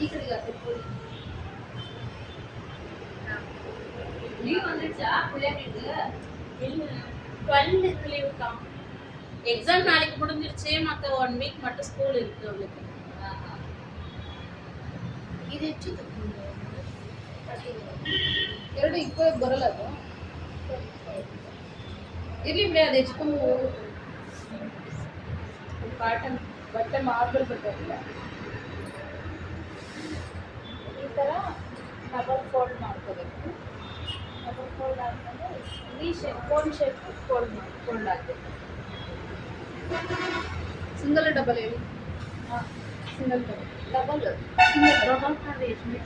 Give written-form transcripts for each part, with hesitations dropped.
ಈ ಕಡೆಗೆ ಹಾಕ್ಬಿಡಿ. ಲೀವ್ வந்துச்சா பிள்ளைங்களுக்கு? இல்ல 12 லீவ் தான். எக்ஸாம் நாளைக்கு முடிஞ்சிருச்சு. மத்த 1 வீக் மட்டும் ஸ்கூல் இருக்கு அவளுக்கு. ಇದು ಹೆಚ್ಚು ಎರಡು ಇಕ್ಕೋ ಬರಲ್ಲ ಅದು ಇರ್ಲಿ ಬಿಡಿ ಅದು ಹೆಚ್ಕೊಂಡು ಕಾಟನ್ ಬಟ್ಟೆ ಮಾರ್ಬಲ್ ಬರ್ತಲ್ಲ ಈ ಥರ ಡಬಲ್ ಫೋಲ್ಡ್ ಮಾಡ್ಕೋಬೇಕು. ಡಬಲ್ ಫೋಲ್ಡ್ ಆದಮೇಲೆ ಈ ಶೇಪ್ ಕೋನ್ ಶೇಪ್ ಫೋಲ್ಡ್ ಆಗಬೇಕು. ಸಿಂಗಲ್ ಡಬಲ್ ಹೇಳಿ. ಹಾಂ single double single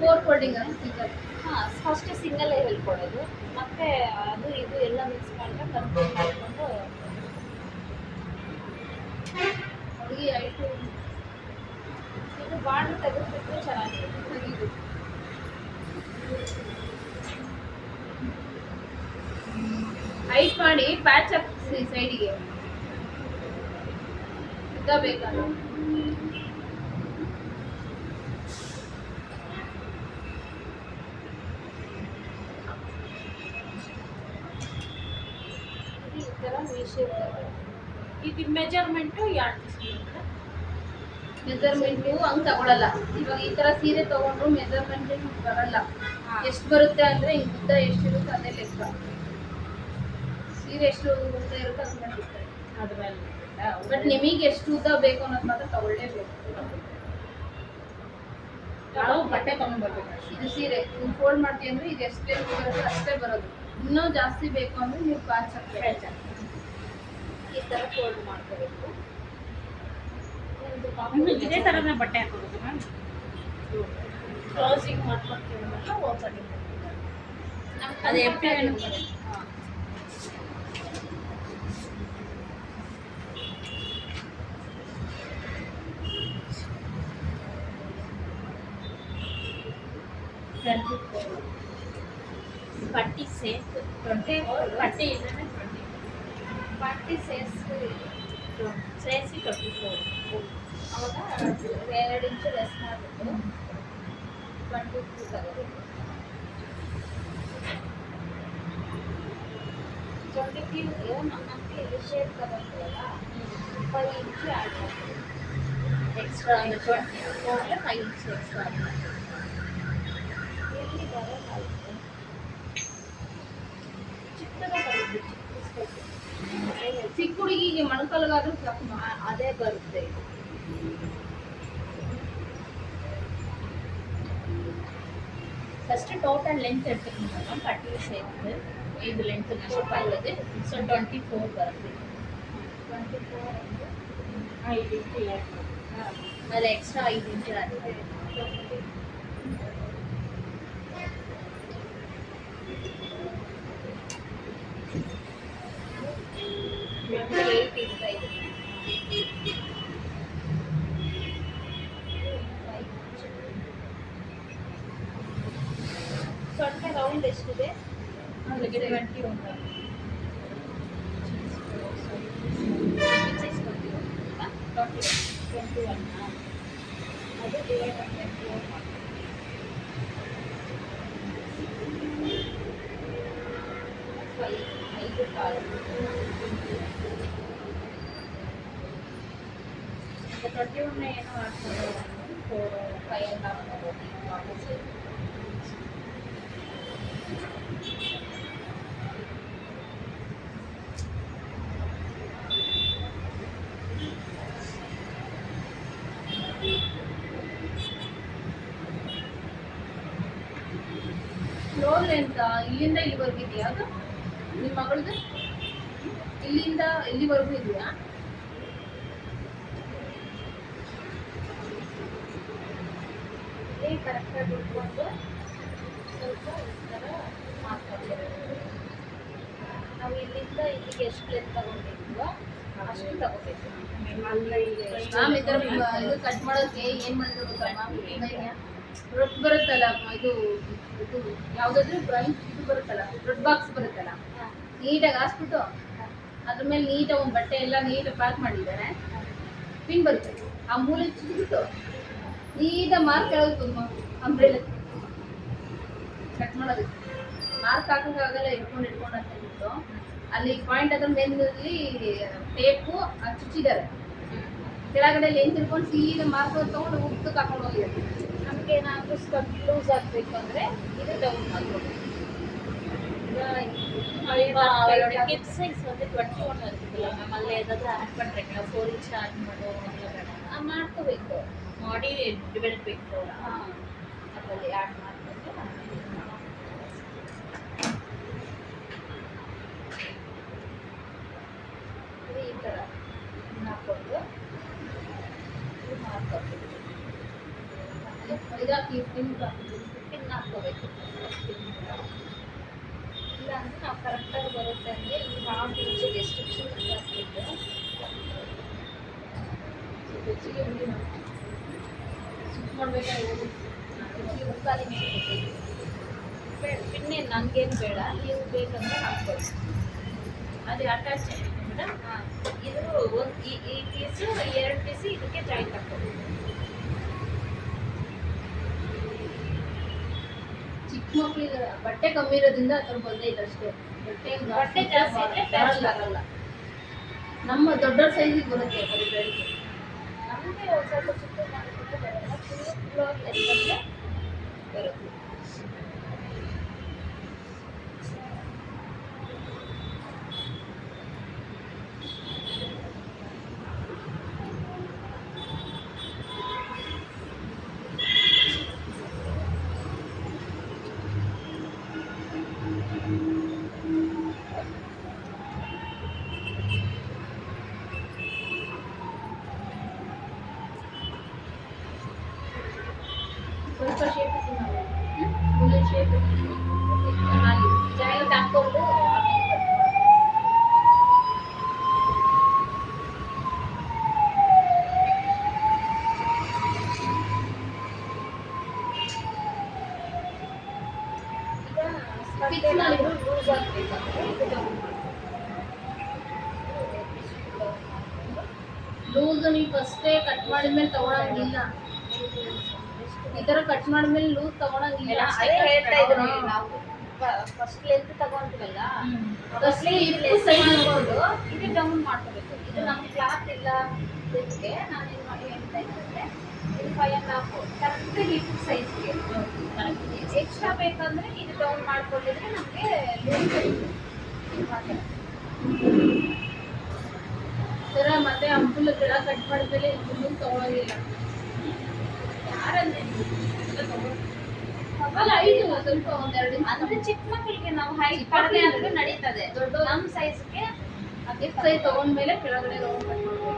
4 folding single. ಹಾಂ ಫಸ್ಟ್ ಸಿಂಗಲ್ಲೇ ಹೇಳ್ಕೊಡೋದು, ಮತ್ತೆ ಅದು ಇದು ಎಲ್ಲ ಮಿಕ್ಸ್ ಮಾಡಿದ್ರೆ ಕನ್ಫ್ಯೂಸ್ ಮಾಡಿಕೊಂಡು ಹುಡುಗಿ ಐಟು ಇದು ಬಾರ್ಡ್ರ್ ತೆಗೆದುಬಿಟ್ರೆ ಚೆನ್ನಾಗಿರುತ್ತೆ. ತೆಗೀದು ಹೈಟ್ ಮಾಡಿ ಪ್ಯಾಚ್ ಹಾಕ್ಸಿ ಸೈಡಿಗೆ ಉದ್ದ ಬೇಕಲ್ಲ. ಈ ಥರ ಶೇಪ್ ಇದು ಮೆಜರ್ಮೆಂಟು ಯಾರು తీసుకుంటారు? ಮೆಜರ್ಮೆಂಟು ಹಂಗೆ ತಗೊಳಲ್ಲ. ಇವಾಗ ಈ ಥರ ಸೀರೆ ತೊಗೊಂಡ್ರು ಮೆಜರ್ಮೆಂಟ್ ಬರಲ್ಲ. ಎಷ್ಟು ಬರುತ್ತೆ ಅಂದರೆ ಈ ಉದ್ದ ಎಷ್ಟಿರುತ್ತೆ ಅದೇ ಲೆಕ್ಕ. ಸೀರೆ ಎಷ್ಟು ಉದ್ದ ಇರುತ್ತೆ ಅದು ಮಾಡಿರ್ತಾರೆ ಅದ್ರ ಮೇಲೆ. ಬಟ್ ನಿಮಗೆ ಎಷ್ಟು ಉದ್ದ ಬೇಕು ಅನ್ನೋದು ಮಾತ್ರ ತಗೊಳ್ಳೇಬೇಕು. ನಾವು ಬಟ್ಟೆ ತೊಗೊಂಡ್ಬರ್ಬೇಕು. ಇದು ಸೀರೆ ನೀವು ಫೋಲ್ಡ್ ಮಾಡ್ತೀವಿ ಅಂದರೆ ಇದು ಎಷ್ಟು ಬರುತ್ತೆ ಅಷ್ಟೇ ಬರೋದು. ಇನ್ನೂ ಜಾಸ್ತಿ ಬೇಕು ಅಂದರೆ ನೀವು ಪ್ಯಾಚ್ ಹಾಕಿ ಈ ಥರ ಫೋಲ್ಡ್ ಮಾಡ್ಕೋಬೇಕು. ಇದೇ ಥರನೇ ಬಟ್ಟೆ ಹಾಕೋಬೇಕು ಮ್ಯಾಮ್. ಕ್ಲೋಸಿಂಗ್ ಮಾಡ್ಕೊತೀವಲ್ಲ ಓಪನಿಂಗ್ ಅದು ಎಪ್ಪೆ. ಹಾಂ ಪಟ್ಟಿ ಸೇಸ್ ಪಟ್ಟಿ ಇಲ್ಲೇ ಪಟ್ಟಿ ಸೇಸಿ 24. ಅವಾಗ 2 ಇಂಚು ಲೆಸ್ ಮಾಡಿಬಿಟ್ಟು 22 ತಗೋಬೇಕು. 22ಗೆ ನಮಗೆ ಇದು ಶೇಪ್ ತಗೊಳ್ತೀವಲ್ಲ 5 ಇಂಚು ಆ್ಯಡ್ ಮಾಡ್ತೀವಿ ಎಕ್ಸ್ಟ್ರಾ. ಅಂದರೆ 24ಗೆ 5 ಇಂಚು ಎಕ್ಸ್ಟ್ರಾ ಎಲ್ಲಿ ಬರೋಕ್ಕಾಗುತ್ತೆ. ಚಿಕ್ಕದಾಗಿ ಚಿಕ್ಕ ಹುಡುಗಿಗೆ ಮೊಣಕಾಲಿಗಾದ್ರೂ ಸಾಕು ಅದೇ ಬರುತ್ತೆ. ಫಸ್ಟ್ ಟೋಟಲ್ ಲೆಂತ್ எடுத்துக்கணும். பட்டியை சேர்த்து இது லென்த் மெஷர் பண்ணுறது. ஸோ 24 வருது. 24 வந்து 5 இன்ச்சு அதில் எக்ஸ்ட்ரா 5 இன்ச்சு ஆட் பண்ணுது. ಸೊಂಟ ರೌಂಡ್ ಎಷ್ಟಿದೆ? ಅದಕ್ಕೆ 20 ಉಂಟು. ಅದು ಡಿವೈಡ್ ಮಾಡಿ 5 ಕಾಲು 21 ಏನೋ ಆಗ್ತದೆ 4 5 ಅಂತ ಆಗ್ಬೋದು. ಫ್ಲೋರ್ ಲೆಂತ್ ಇಲ್ಲಿಂದ ಇಲ್ಲಿವರೆಗೂ ಇದೆಯಾ? ಅದು ನಿಮ್ಮ ಮಗಳದು ಇಲ್ಲಿಂದ ಇಲ್ಲಿವರೆಗೂ ಇದೆಯಾ? ಕರೆಕ್ಟಾಗಿ ಇಟ್ಕೊಂಡು ಸ್ವಲ್ಪ ಈ ಥರ ಮಾಡ್ಕೊಳ್ಬೇಕು. ನಾವು ಇಲ್ಲಿಂದ ಇಲ್ಲಿಗೆ ಎಷ್ಟು ಲೆಂತ್ ತಗೊಂಡಿದ್ವೋ ಅಷ್ಟು ತಗೋಬೇಕು. ಮ್ಯಾಮ್ ಇದರ ಇದು ಕಟ್ ಮಾಡೋಕ್ಕೆ ಏನು ಮಾಡಿದ್ರು ಗೊತ್ತಾ ಮ್ಯಾಮ್? ರೊಟ್ಟು ಬರುತ್ತಲ್ಲ, ಇದು ಇದು ಯಾವುದಾದ್ರೂ ಇದು ಬರುತ್ತಲ್ಲ, ರೊಟ್ಟು ಬಾಕ್ಸ್ ಬರುತ್ತಲ್ಲ, ನೀಟಾಗಿ ಹಾಕ್ಬಿಟ್ಟು ಅದ್ರ ಮೇಲೆ ನೀಟಾಗಿ ಒಂದು ಬಟ್ಟೆ ಎಲ್ಲ ನೀಟಾಗಿ ಪ್ಯಾಕ್ ಮಾಡಿದ್ದಾರೆ. ಪಿನ್ ಬರುತ್ತೆ ಆ ಮೂಲೆ ಚಿಕ್ಕಿಬಿಟ್ಟು ಸೀದಾ ಮಾರ್ಕ್ ಕೆಳಗೆ ತುಂಬ ಅಂಬ್ರೆಲ್ಲ ಕಟ್ ಮಾಡೋದಕ್ಕೆ ಮಾರ್ಕ್ ಹಾಕೋಕ್ಕಾಗಲ್ಲ ಇಟ್ಕೊಂಡು ಅಂತ ಹೇಳ್ಬಿಟ್ಟು ಅಲ್ಲಿ ಪಾಯಿಂಟ್ ಅದ್ರ ಮೇಲಲ್ಲಿ ಟೇಪು ಚುಚ್ಚಿದ್ದಾರೆ ಕೆಳಗಡೆ ಲೆಂತ್ ಇಟ್ಕೊಂಡು ಸೀದಾ ಮಾರ್ಕ್ ತಗೊಂಡು ಉದ್ದಕ್ಕೆ ಹಾಕೊಂಡು ಹೋಗಿದ್ದಾರೆ. ನಮ್ಗೆ ಏನಾದರೂ ಸ್ಕರ್ಟ್ ಲೂಸ್ ಆಗಬೇಕು ಅಂದರೆ ಇದು ಡೌನ್ ಮಾಡ್ಬೋದು. ಕಿಡ್ ಸೈಜ್ வந்து 21 இருக்குல்ல மேம், ಅಲ್ಲಿ ஏதாவது ಆಡ್ பண்றீங்களா? 4 ಇಂಚ್ ಆಡ್ ಮಾಡೋ ಮಾಡ್ಕೋಬೇಕು. ಮಾಡಿ ಡಿವೈಡ್ ಬೇಕು ಅದರಲ್ಲಿ ಆ್ಯಡ್ ಮಾಡ್ಕೊಂಡು ಈ ಥರ ಹಾಕ್ಕೊಂಡು ಇದು ಮಾಡ್ಕೋಬೇಕು. ಇದಾಕಿ ಪಿನ್ ಹಾಕ್ಕೋಬೇಕು. ಇಲ್ಲ ಅಂದರೆ ನಾವು ಕರೆಕ್ಟಾಗಿ ಬರುತ್ತೆ ಅಂದರೆ ಈ ಹಾಫ್ ಇಂಚು ರೆಸ್ಟ್ರಿಕ್ಷನ್ ಹಾಕ್ಬಿಟ್ಟು ಹೆಚ್ಚಿಗೆ ಉಂಡಿ ಸ್ಟಿಚ್ ಮಾಡಬೇಕಾಗಿ ಮುಕ್ಕಾಲಿ ಬೇಡ ಪಿನ್ನೆ ನನಗೇನು ಬೇಡ, ನೀವು ಬೇಕಂದ್ರೆ ಹಾಕ್ಬೋದು. ಅದು ಅಟ್ಯಾಚ್ ಮೇಡಮ್. ಇದು ಒಂದು ಈ ಪೀಸು 2 ಪೀಸು ಇದಕ್ಕೆ ಜಾಯಿಂಟ್ ಹಾಕ್ಬೋದು. ಚಿಕ್ಕ ಮಕ್ಕಳಿಗೆ ಬಟ್ಟೆ ಕಮ್ಮಿ ಇರೋದ್ರಿಂದ ಆ ಥರ ಬಂದೇ ಇಲ್ಲ ಅಷ್ಟೇ. ಬಟ್ಟೆ ಜಾಸ್ತಿ ಇದ್ರೆ ಪ್ಯಾಚ್ ಆಗಲ್ಲ. ನಮ್ಮ ದೊಡ್ಡವ್ರ ಸೈಜಿಗೆ ಬರುತ್ತೆ ಬರೀ ಬೆಲ್ಟ್. ನಮಗೆ ಸ್ವಲ್ಪ ಚಿಕ್ಕ ಮಾಡಿಕೊಂಡು ಬರಲ್ಲ, ಫುಲ್ ಫ್ಲೋರ್ ಲೆಂತಲ್ಲೇ ಬರುತ್ತೆ. ಸ್ವಲ್ಪ ಶೇಪ್ ಫುಲ್ ಶೇಪ್ ಚೆನ್ನಾಗಿ ಜಾಯಿಂಟ್ ಹಾಕ್ಕೊಂಡು ಲೂಸ್ ಆಗಬೇಕಂದ್ರೆ ಇದು ಡೌನ್ ಲೂಸ್ ನೀವು ಫಸ್ಟೇ ಕಟ್ ಮಾಡಿದ್ಮೇಲೆ ತಗೊಳಂಗಿಲ್ಲ. ಈ ತರ ಕಟ್ ಮಾಡಿದ್ಮೇಲೆ ಲೂಸ್ ತಗೊಳಂಗಿಲ್ಲ. ಅದೇ ಹೇಳ್ತಾ ಇದ್ದೀನಿ, ನಾವು ಫಸ್ಟ್ ಲೆಂತ್ ತಗೊಂತೀವಲ್ಲ, ಫಸ್ಟ್ ಇದು ಸೈಡ್ ಮಾಡ್ಕೊಂಡು ಇದು ಡೌನ್ ಮಾಡ್ಕೋಬೇಕು. ಇದು ನಮ್ಮ ಕ್ಲಾತ್ ಇಲ್ಲ ಇದಕ್ಕೆ ನಾನು ಏನು ಮಾಡಿ ಹೇಳ್ತಾ ಇದ್ದಂದ್ರೆ ಇದು 5.5 ಕರೆಕ್ಟಾಗಿ ಹಿಪ್ ಸೈಜ್ಗೆ. ಎಕ್ಸ್ಟ್ರಾ ಬೇಕಂದ್ರೆ ಇದು ಡೌನ್ ಮಾಡ್ಕೊಂಡಿದ್ರೆ ನಮಗೆ ತರ ಮತ್ತೆ ಅಂಪುಲ್ ಕೆಳ ಕಟ್ ಮಾಡಿದ್ಮೇಲೆ ಲೂಸ್ ತಗೊಳಂಗಿಲ್ಲ. ಯಾರಂದ್ರೆ ಅಲ್ಲ ಐದು ಸ್ವಲ್ಪ ಒಂದೆರಡು ಅಂದ್ರೆ ಚಿಕ್ಕ ಮಕ್ಕಳಿಗೆ ನಾವು ಹೈಟ್ ಕಡಿಮೆ ಆದ್ರೂ ನಡೀತದೆ. ದೊಡ್ಡ ನಮ್ಮ ಸೈಜ್ಗೆ ಅದೇ ಸೈಜ್ ತಗೊಂಡ್ಮೇಲೆ ಕೆಳಗಡೆ ರೌಂಡ್ ಕಟ್ ಮಾಡ್ಬೇಕು.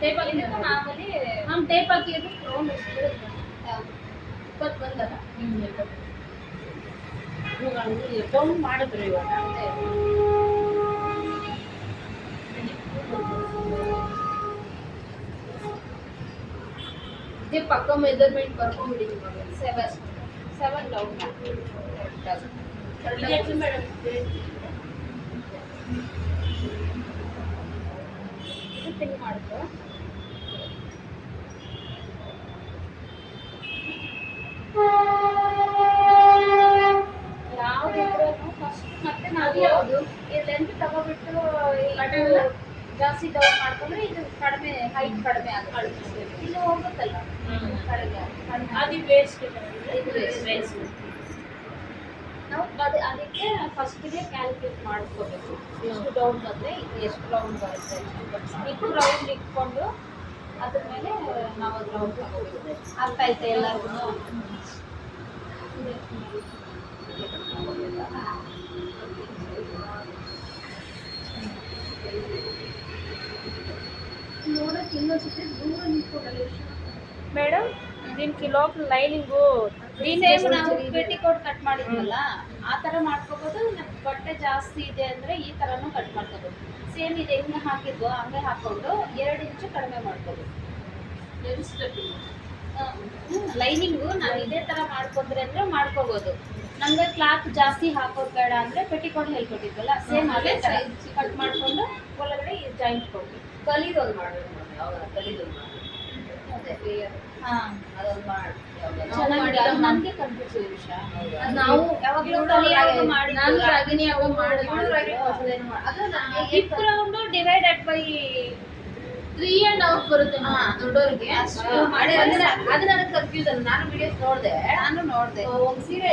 ಟೇಪ್ ಹಾಕಿ ಮಾಮೂಲಿ ನಮ್ಮ ಟೇಪ್ ಹಾಕಿದ್ರೆ ರೌಂಡ್ ಎಷ್ಟು 20 ಬಂದಲ್ಲ. ಡೌನ್ ಮಾಡಿದ್ರು ಇವಾಗ. ಇದೇ ಪಕ್ಕ ಮೆಜರ್ಮೆಂಟ್ ಬರ್ಕೊಂಡ್ಬಿಡಿ ಇವಾಗ 7 ಡೌನ್ ಮೇಡಮ್. ಇದು ಪಿನ್ ಮಾಡಿದ್ರು. ಯಾವುದಿದ್ರು ಫಸ್ಟ್ ಮತ್ತೆ ನಾವು ಯಾವುದು ಈ ಲೆಂತ್ ತಗೋಬಿಟ್ಟು ಕಟ್ಟಲ್ಲ ಜಾಸ್ತಿ ಡೌನ್ ಮಾಡ್ಕೊಂಡ್ರೆ ಇದು ಕಡಿಮೆ ಹೈಟ್ ಕಡಿಮೆ ಆಗುತ್ತೆ. ಇದು ಹೋಗುತ್ತಲ್ಲ ಕಡಿಮೆ ಅದು ವೇಸ್ಟ್. ಇದು ವೇಸ್ಟ್. ನಾವು ಅದಕ್ಕೆ ಫಸ್ಟಿಗೆ ಕ್ಯಾಲ್ಕುಲೇಟ್ ಮಾಡ್ಕೋಬೇಕು, ಎಷ್ಟು ಡೌನ್ ಬಂದರೆ ಇದು ಎಷ್ಟು ರೌಂಡ್ ಬರುತ್ತೆ. ಇದು ರೌಂಡ್ ಇಟ್ಕೊಂಡು ಅದ್ರ ಮೇಲೆ ನಾವು ಅದು ರೌಂಡ್ ತಗೋಬೇಕು. ಅರ್ಥ ಆಯ್ತಾ ಎಲ್ಲರಿಗೂ? ನೋಡಕ್ಕೆ ಇನ್ನೊಂದ್ಸತಿ ದೂರ ನಿಂತ್ಕೊಂಡಲ್ಲ ಮೇಡಮ್. దీనికి లోపల లైనింగ్ సేమ్ ನಾವು ಪೆಟಿಕೋಟ್ ಕಟ್ ಮಾಡಿದ್ವಲ್ಲ ಆ ಥರ ಮಾಡ್ಕೋಬೋದು. ನಮ್ಗೆ ಬಟ್ಟೆ ಜಾಸ್ತಿ ಇದೆ ಅಂದರೆ ಈ ಥರನೂ ಕಟ್ ಮಾಡ್ಕೋಬೋದು. ಸೇಮ್ ಇದು ಹೆಂಗೆ ಹಾಕಿದ್ವೋ ಹಂಗೆ ಹಾಕ್ಕೊಂಡು 2 ಇಂಚು ಕಡಿಮೆ ಮಾಡ್ಕೋಬೋದು. ಲೈನಿಂಗು ನಾವು ಇದೇ ಥರ ಮಾಡ್ಕೊಂಡ್ರೆ ಅಂದರೆ ಮಾಡ್ಕೋಬೋದು. ನಮಗೆ ಕ್ಲಾತ್ ಜಾಸ್ತಿ ಹಾಕೋದು ಬೇಡ ಅಂದರೆ ಪೆಟಿಕೋಟ್ ಹೇಳ್ಕೊಟ್ಟಿದ್ವಲ್ಲ ಸೇಮ್ ಅದೇ ಥರ ಕಟ್ ಮಾಡಿಕೊಂಡು ಒಳಗಡೆ ಈ ಜಾಯಿಂಟ್ ಕೊಡ್ಬೇಕು. ಕಲಿದೊಂದು ಮಾಡ್ಬೇಕು ನೋಡಿ, ಯಾವಾಗ ಕಲಿದೊಂದು ಮಾಡಿ ಅದೇ ಹಾ ಅದೊಂದು ಮಾಡಿ ಚೆನ್ನಾಗಿದೆ. ಅದು ನನ್ಗೆ ಕನ್ಫ್ಯೂಸ್ ಈ ವಿಷಯ. ಅದು ನಾವು ಯಾವಾಗ್ಲೂ ಇವ್ಳು ಕಲಿಯುವಾಗ ರಾಗಿ ಮಾಡಿದ್ದು, ನಾನು ರಾಗಿಣಿ ಯಾವಾಗ ಅದು ನನಗೆ ಹಿಪ್ ರೌಂಡ್ ಡಿವೈಡೆಡ್ ಬೈ 3.5 ಬರುತ್ತೆ ಹಾ. ದೊಡ್ಡೋರಿಗೆ. ಅದು ನನಗೆ ಕನ್ಫ್ಯೂಷನ್. ನಾನು ವಿಡಿಯೋಸ್ ನೋಡಿದೆ, ನಾನು ನೋಡ್ದೆ. ಒಂದು ಸೀರೆ